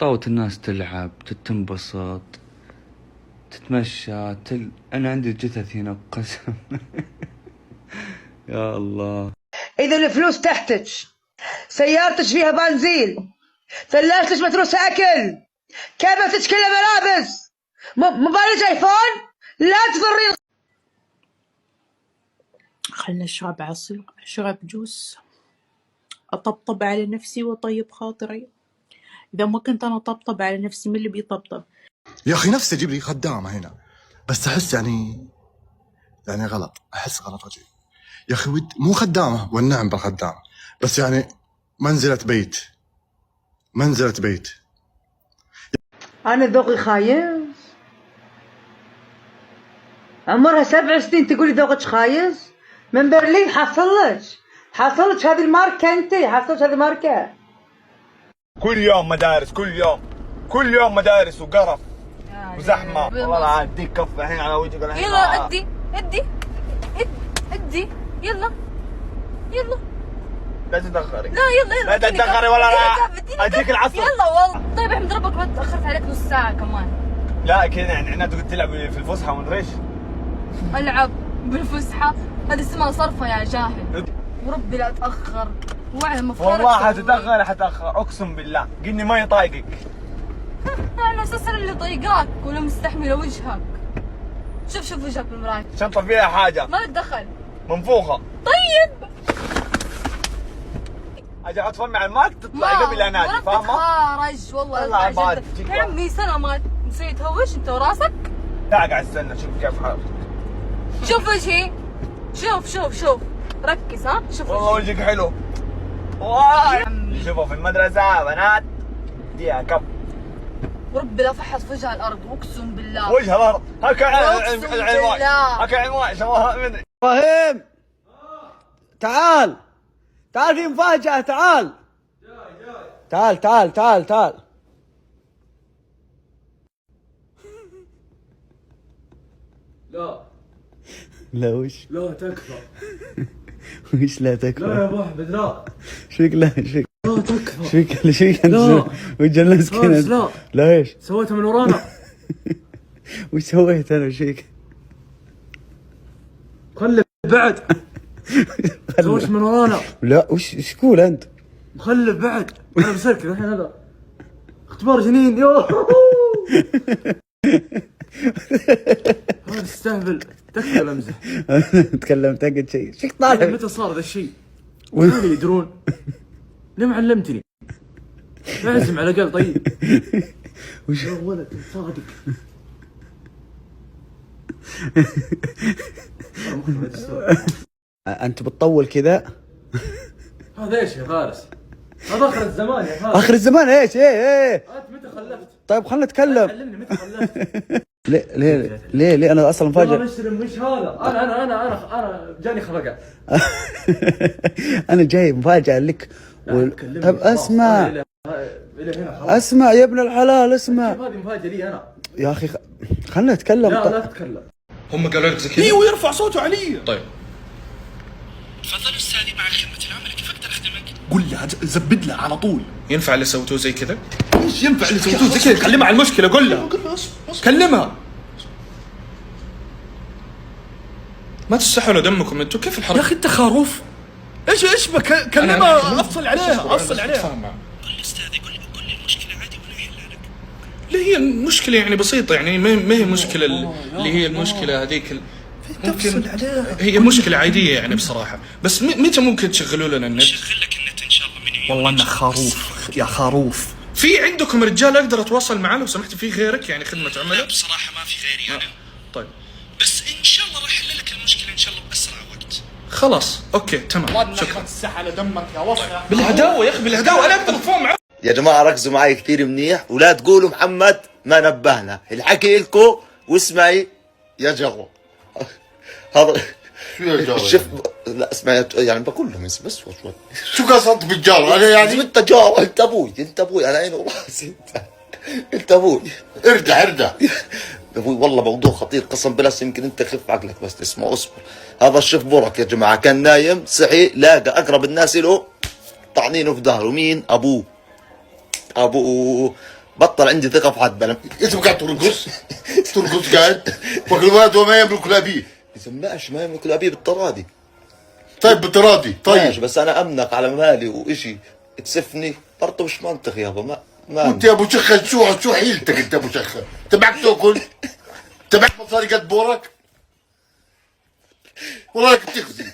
طاوت الناس تلعب تنبسط تتمشى أنا عندي جثث هنا قسم. يا الله. إذا الفلوس تحتك، سيارتك فيها بنزين، ثلاجتك متروسة أكل، كبتك كلها ملابس، موبايلك آيفون، لا تضرين. خلنا نشرب عصير، أشرب جوس، أطبطب على نفسي وأطيب خاطري. إذا ما كنت أنا أطبطب على نفسي من اللي بيطبطب؟ يا أخي نفسي أجيب لي خدامة هنا، بس أحس يعني غلط، أحس غلط أجي. يا أخي مو خدامة والنعم بالخدامة، بس يعني منزلة بيت. أنا ذوقي خايس، عمرها 7 سنين تقولي ذوقك خايس. من برلين حصلك هذه الماركة، أنت حصلك هذه الماركة. كل يوم مدارس، كل يوم مدارس وقرف وزحمة. والله لا أديك كف الحين على وجهك الحين. يلا ادي يلا لا تتأخري. لا يلا لا تتأخري ولا لا أديك العصر. يلا والله. طيب احمد ربك ما تأخرت عليك نص ساعة كمان. لا كذا يعني عناد قلت تلعب في الفسحة ومدري ايش. العب بالفسحة، هذه اسمها صرفة يا جاهل. وربي لا تأخر، واعلم مفكرك. والله حتتأخر أقسم بالله، قلني ما يطايقك. أنا أساسا اللي طيقاك ولا مستحملة وجهك. شوف وجهك بالمراية. شنطة فيها حاجة ما تدخل منفوخة. طيب أجي أحط فمي على الماك تطلعي قبل أنادي، فاهمة؟ خارج والله. الله عباد يا عمي سنة ما نسيت تهوش أنت وراسك. لا قاعد استنى شوف كيف حالك. شوف وجهي، شوف ركز. ها شوف والله وجهك حلو. واي شوفوا في المدرسة بنات ديها كب. وربي لا فحص في وجه الأرض، أقسم بالله. وجه الأرض هكا العنواع، هكا عنواع شباب مدري. ابراهيم تعال في مفاجأة، تعال. لا وش؟ لا تكفى. وش لا تكفى؟ لا يا ابو احمد لا. شويك لا تكفى. شويك لا وجه الناس كذا. لا ايش؟ سويتها من ورانا. وش سويت انا وشيك؟ مخلف بعد. سويت من ورانا. لا وش تقول انت؟ مخلف بعد. انا بسلك الحين هذا اختبار جنين. يوه هذا استهبل. تكفى ولا امزح؟ تكلمت قلت شيء شيك طالع. متى صار ذا الشيء؟ وين يدرون؟ ليه ما علمتني؟ اعزم على الاقل. طيب وش يا ولد صادق. انت بتطول كذا. هذا ايش يا فارس؟ هذا اخر الزمان يا فارس. اخر الزمان ايش؟ ايه انت متى خلفت؟ طيب خلنا نتكلم. علمني متى خلفت؟ ليه انا اصلا مفاجئ. يلا نشتري. وش هذا؟ انا جاني خفقه. انا جاي مفاجأة لك. طب اسمع يا ابن الحلال اسمع. هذه مفاجأة لي انا يا اخي خلنا نتكلم. لا تتكلم. هم قالوا لك زي كذا؟ ايوه يرفع صوته علي. طيب تفضل استاذي مع خدمة العملاء، كيف اقدر اخدمك؟ قول لها زبد لها على طول. ينفع اللي سويتوه زي كذا؟ ايش ينفع اللي سويتوه زي كذا؟ كلمها عن المشكلة. قول لها كلمها. ما تستحوا دمكم انتم. كيف الحركة؟ يا اخي انت خروف. ايش بك؟ كلمها. افصل عليها. قل استاذي قل لي المشكلة عادي ولا احلها لك؟ لا هي المشكلة يعني بسيطة، يعني ما هي مشكلة اللي هي المشكلة هذيك تفصل عليها. هي مشكلة عادية يعني بصراحة. بس متى ممكن تشغلوا لنا النت؟ شغل لك النت ان شاء الله من يوم. والله انك خروف يا خروف. في عندكم رجال اقدر اتواصل معاه لو سمحت؟ في غيرك يعني خدمة عملاء؟ لا بصراحة ما في غيري انا. طيب بس ان شاء الله راح احل لك المشكلة ان شاء الله باسرع وقت. خلاص اوكي تمام شكرا. تسح على دمك يا وصل. بالهداوة يا اخي بالهداوة. انا اقدر اتفاهم معاه. يا جماعة ركزوا معي كثير منيح ولا تقولوا محمد ما نبهنا. الحكي لكم واسمعي يا جغو. هذا شو يا جارة؟ الشيف لا اسمعي يعني بقول لهم بس شوي. شو قصدت بالجارة؟ انا يعني انت جار. انت ابوي انا عيني وراسي. انت ابوي. اردع. ابوي والله موضوع خطير قسم بالله. يمكن انت خف عقلك بس تسمع. اصبر. هذا الشيف برك يا جماعة كان نايم صحي لاقى اقرب الناس له طعنينه في ظهره. مين؟ ابوه بطل عندي ثقه في حد. انا انت قاعد ترقص ترقص قاعد والولد وما يملك الابيه. اذا ماشي ما يملك الابيه بالتراضي. طيب بالتراضي طيب ماشي، بس انا امنك على مالي وإشي تسفني برضه مش منطق يابا. ما انت يا ابو شخه شو حيلتك انت ابو شخه؟ تبعك تاكل؟ تبعك مصاري قد بورك؟ والله بتخزي.